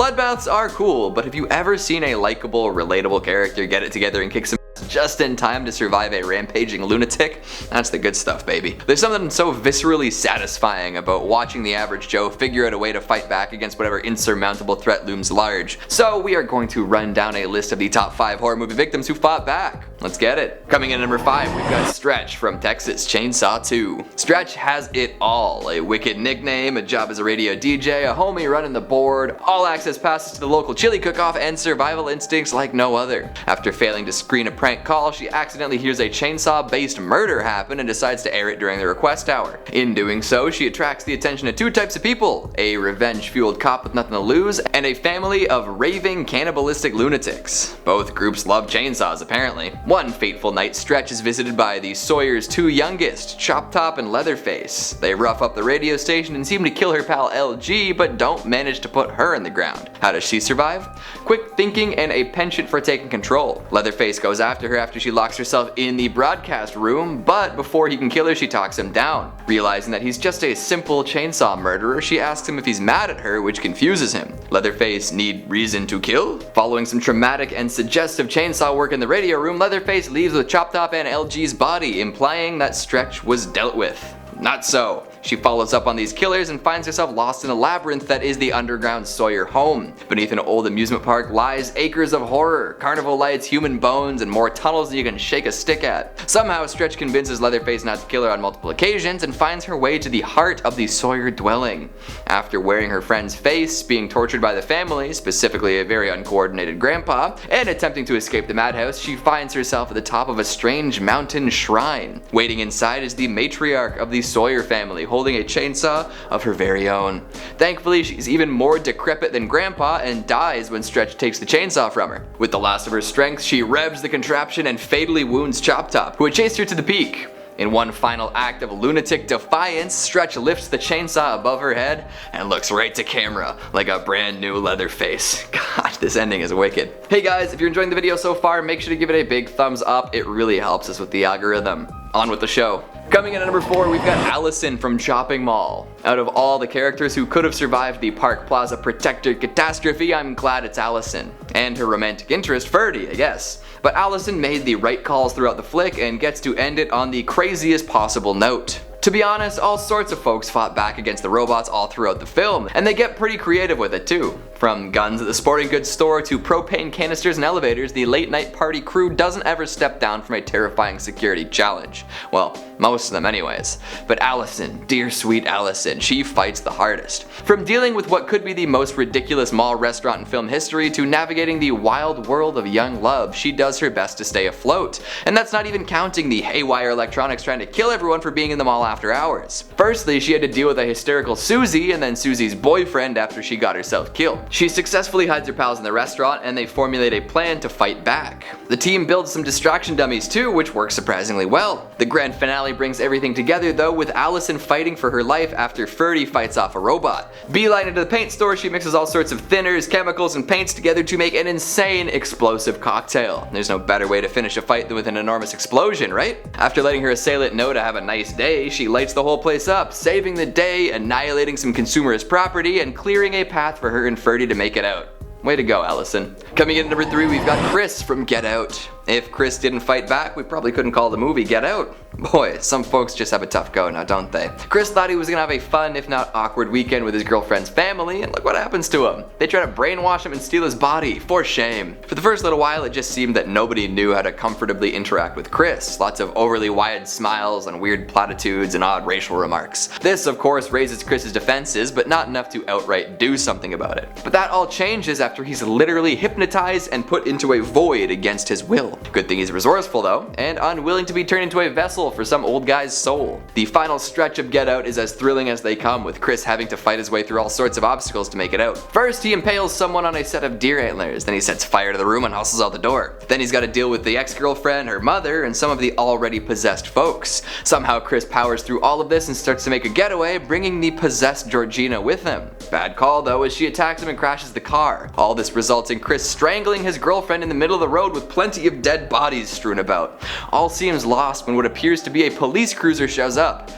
Bloodbaths are cool, but have you ever seen a likable, relatable character get it together and kick some just in time to survive a rampaging lunatic? That's the good stuff, baby. There's something so viscerally satisfying about watching the average Joe figure out a way to fight back against whatever insurmountable threat looms large. So we are going to run down a list of the top 5 horror movie victims who fought back. Let's get it. Coming in at number 5, we've got Stretch from Texas Chainsaw 2. Stretch has it all. A wicked nickname, a job as a radio DJ, a homie running the board, all access passes to the local chili cook-off, and survival instincts like no other. After failing to screen a prank call, she accidentally hears a chainsaw-based murder happen and decides to air it during the request hour. In doing so, she attracts the attention of 2 types of people: a revenge-fueled cop with nothing to lose, and a family of raving cannibalistic lunatics. Both groups love chainsaws, apparently. One fateful night, Stretch is visited by the Sawyer's 2 youngest, Chop Top and Leatherface. They rough up the radio station and seem to kill her pal LG, but don't manage to put her in the ground. How does she survive? Quick thinking and a penchant for taking control. Leatherface goes after her after she locks herself in the broadcast room, but before he can kill her, she talks him down. Realizing that he's just a simple chainsaw murderer, she asks him if he's mad at her, which confuses him. Leatherface need reason to kill? Following some traumatic and suggestive chainsaw work in the radio room, Leatherface leaves with Chop Top and LG's body, implying that Stretch was dealt with. Not so. She follows up on these killers and finds herself lost in a labyrinth that is the underground Sawyer home. Beneath an old amusement park lies acres of horror, carnival lights, human bones, and more tunnels than you can shake a stick at. Somehow, Stretch convinces Leatherface not to kill her on multiple occasions and finds her way to the heart of the Sawyer dwelling. After wearing her friend's face, being tortured by the family, specifically a very uncoordinated grandpa, and attempting to escape the madhouse, she finds herself at the top of a strange mountain shrine. Waiting inside is the matriarch of the Sawyer family, holding a chainsaw of her very own. Thankfully, she's even more decrepit than Grandpa and dies when Stretch takes the chainsaw from her. With the last of her strength, she revs the contraption and fatally wounds Chop Top, who had chased her to the peak. In one final act of lunatic defiance, Stretch lifts the chainsaw above her head and looks right to camera like a brand new Leatherface. God, this ending is wicked. Hey guys, if you're enjoying the video so far, make sure to give it a big thumbs up. It really helps us with the algorithm. On with the show. Coming in at number 4, we've got Allison from Chopping Mall. Out of all the characters who could have survived the Park Plaza Protector catastrophe, I'm glad it's Allison. And her romantic interest, Ferdy, I guess. But Allison made the right calls throughout the flick and gets to end it on the craziest possible note. To be honest, all sorts of folks fought back against the robots all throughout the film, and they get pretty creative with it too. From guns at the sporting goods store to propane canisters and elevators, the late night party crew doesn't ever step down from a terrifying security challenge. Well, most of them anyways. But Allison, dear sweet Allison, she fights the hardest. From dealing with what could be the most ridiculous mall restaurant in film history to navigating the wild world of young love, she does her best to stay afloat. And that's not even counting the haywire electronics trying to kill everyone for being in the mall after hours. Firstly, she had to deal with a hysterical Susie and then Susie's boyfriend after she got herself killed. She successfully hides her pals in the restaurant and they formulate a plan to fight back. The team builds some distraction dummies too, which works surprisingly well. The grand finale brings everything together though, with Allison fighting for her life after Ferdy fights off a robot. Beeline into the paint store, she mixes all sorts of thinners, chemicals, and paints together to make an insane explosive cocktail. There's no better way to finish a fight than with an enormous explosion, right? After letting her assailant know to have a nice day, she lights the whole place up, saving the day, annihilating some consumerist property, and clearing a path for her and Ferdy to make it out. Way to go, Allison. Coming in at number 3, we've got Chris from Get Out. If Chris didn't fight back, we probably couldn't call the movie Get Out. Boy, some folks just have a tough go now, don't they? Chris thought he was gonna have a fun, if not awkward, weekend with his girlfriend's family, and look what happens to him. They try to brainwash him and steal his body, for shame. For the first little while, it just seemed that nobody knew how to comfortably interact with Chris. Lots of overly wide smiles and weird platitudes and odd racial remarks. This, of course, raises Chris's defenses, but not enough to outright do something about it. But that all changes after he's literally hypnotized and put into a void against his will. Good thing he's resourceful though, and unwilling to be turned into a vessel for some old guy's soul. The final stretch of Get Out is as thrilling as they come, with Chris having to fight his way through all sorts of obstacles to make it out. First, he impales someone on a set of deer antlers, then he sets fire to the room and hustles out the door. Then he's got to deal with the ex-girlfriend, her mother, and some of the already possessed folks. Somehow Chris powers through all of this and starts to make a getaway, bringing the possessed Georgina with him. Bad call though, as she attacks him and crashes the car. All this results in Chris strangling his girlfriend in the middle of the road with plenty of dead bodies strewn about. All seems lost when what appears to be a police cruiser shows up.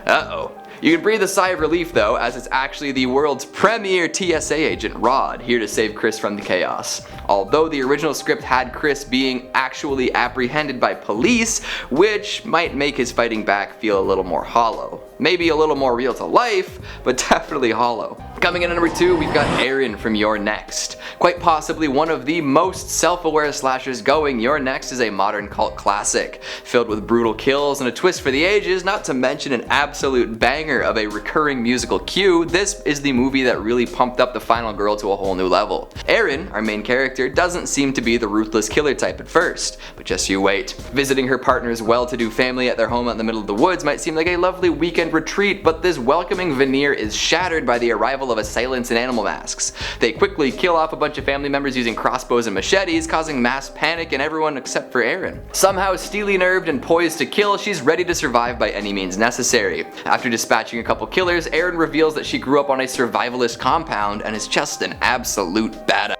Uh-oh. You can breathe a sigh of relief though, as it's actually the world's premier TSA agent, Rod, here to save Chris from the chaos. Although the original script had Chris being actually apprehended by police, which might make his fighting back feel a little more hollow. Maybe a little more real to life, but definitely hollow. Coming in at number 2, we've got Aaron from Youre Next. Quite possibly one of the most self-aware slashers going, Youre Next is a modern cult classic, filled with brutal kills and a twist for the ages, not to mention an absolute banger of a recurring musical cue. This is the movie that really pumped up the final girl to a whole new level. Erin, our main character, doesn't seem to be the ruthless killer type at first, but just you wait. Visiting her partner's well-to-do family at their home out in the middle of the woods might seem like a lovely weekend retreat, but this welcoming veneer is shattered by the arrival of assailants in animal masks. They quickly kill off a bunch of family members using crossbows and machetes, causing mass panic in everyone except for Erin. Somehow steely-nerved and poised to kill, she's ready to survive by any means necessary. After dispatching a couple killers, Erin reveals that she grew up on a survivalist compound and is just an absolute badass.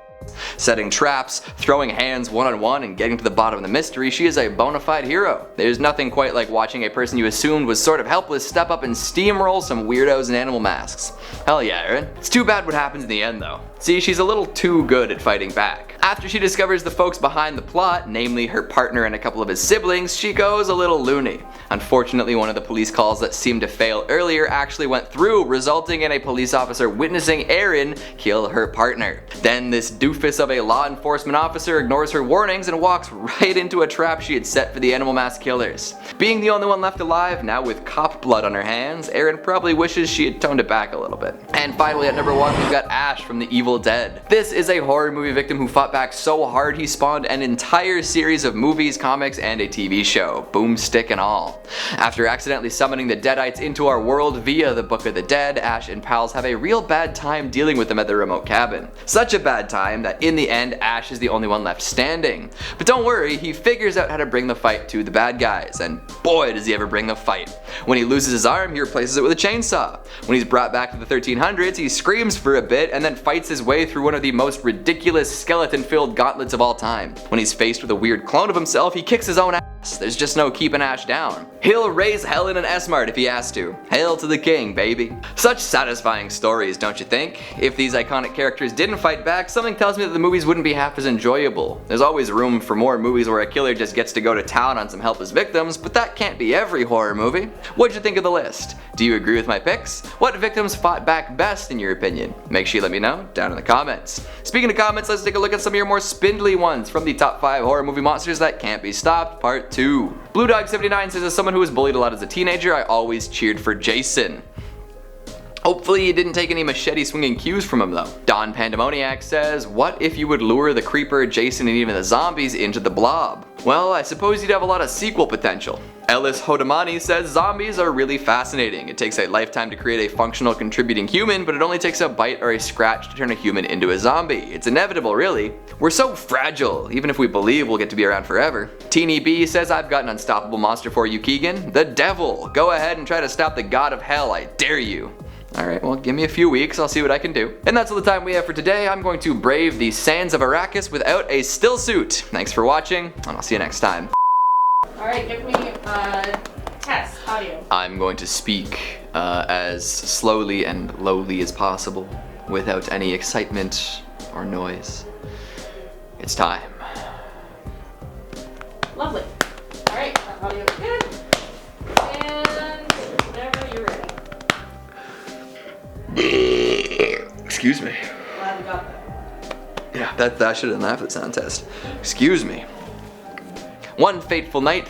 Setting traps, throwing hands one-on-one, and getting to the bottom of the mystery, she is a bona fide hero. There's nothing quite like watching a person you assumed was sort of helpless step up and steamroll some weirdos in animal masks. Hell yeah, Erin. It's too bad what happens in the end though. See, she's a little too good at fighting back. After she discovers the folks behind the plot, namely her partner and a couple of his siblings, she goes a little loony. Unfortunately, one of the police calls that seemed to fail earlier actually went through, resulting in a police officer witnessing Erin kill her partner. Then this doofus of a law enforcement officer ignores her warnings and walks right into a trap she had set for the animal mask killers. Being the only one left alive, now with cop blood on her hands, Erin probably wishes she had toned it back a little bit. And finally at number 1, we've got Ash from The Evil Dead. This is a horror movie victim who fought back so hard he spawned an entire series of movies, comics, and a TV show, boomstick and all. After accidentally summoning the Deadites into our world via the Book of the Dead, Ash and pals have a real bad time dealing with them at their remote cabin. Such a bad time that in the end Ash is the only one left standing. But don't worry, he figures out how to bring the fight to the bad guys, and boy does he ever bring the fight. When he loses his arm, he replaces it with a chainsaw. When he's brought back to the 1300s, he screams for a bit and then fights his way through one of the most ridiculous skeleton-filled gauntlets of all time. When he's faced with a weird clone of himself, he kicks his own ass. There's just no keeping Ash down. He'll raise hell in an S-Mart if he has to. Hail to the king, baby. Such satisfying stories, don't you think? If these iconic characters didn't fight back, something tells me that the movies wouldn't be half as enjoyable. There's always room for more movies where a killer just gets to go to town on some helpless victims, but that can't be every horror movie. What'd you think of the list? Do you agree with my picks? What victims fought back best in your opinion? Make sure you let me know down in the comments. Speaking of comments, let's take a look at some of your more spindly ones from the top 5 horror movie monsters that can't be stopped, part 2. Blue Dog 79 says, as someone who was bullied a lot as a teenager, I always cheered for Jason. Hopefully you didn't take any machete swinging cues from him though. Don Pandemoniac says, what if you would lure the creeper, Jason, and even the zombies into the blob? Well, I suppose you'd have a lot of sequel potential. Ellis Hodamani says, zombies are really fascinating. It takes a lifetime to create a functional contributing human, but it only takes a bite or a scratch to turn a human into a zombie. It's inevitable, really. We're so fragile, even if we believe we'll get to be around forever. Teeny B says, I've got an unstoppable monster for you, Keegan. The devil. Go ahead and try to stop the god of hell, I dare you. Alright, well give me a few weeks, I'll see what I can do. And that's all the time we have for today. I'm going to brave the sands of Arrakis without a still suit. Thanks for watching, and I'll see you next time. Alright, give me test, audio. I'm going to speak as slowly and lowly as possible, without any excitement or noise. It's time. Lovely. Alright, that audio is good. And whenever you're ready. Excuse me. Glad we got that. Yeah, that should have done that for the sound test. Excuse me. One fateful night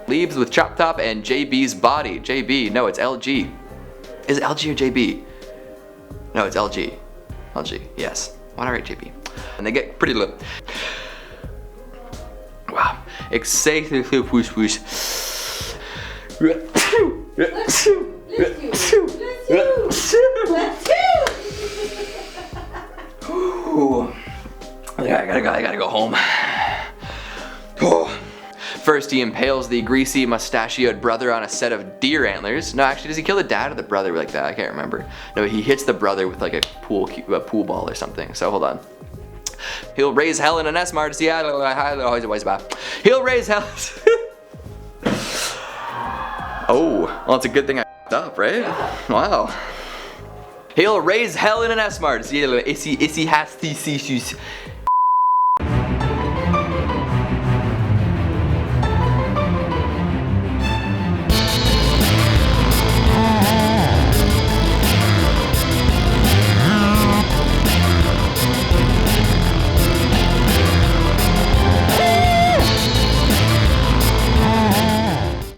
leaves with Chop Top and JB's body. JB, no, it's LG. Is it LG or JB? No, it's LG. LG, yes. Why did I write JB? And they get pretty low. Wow. Excited whoosh whoosh. Let's do. Ooh. Yeah, I gotta go home. Oh. First, he impales the greasy, mustachioed brother on a set of deer antlers. No, actually, does he kill the dad or the brother like that? I can't remember. No, he hits the brother with like a pool ball or something. So hold on. He'll raise hell in an S-Mart. He'll raise hell. Oh, well, it's a good thing I up, right? Wow. He'll raise hell in an S-Mart.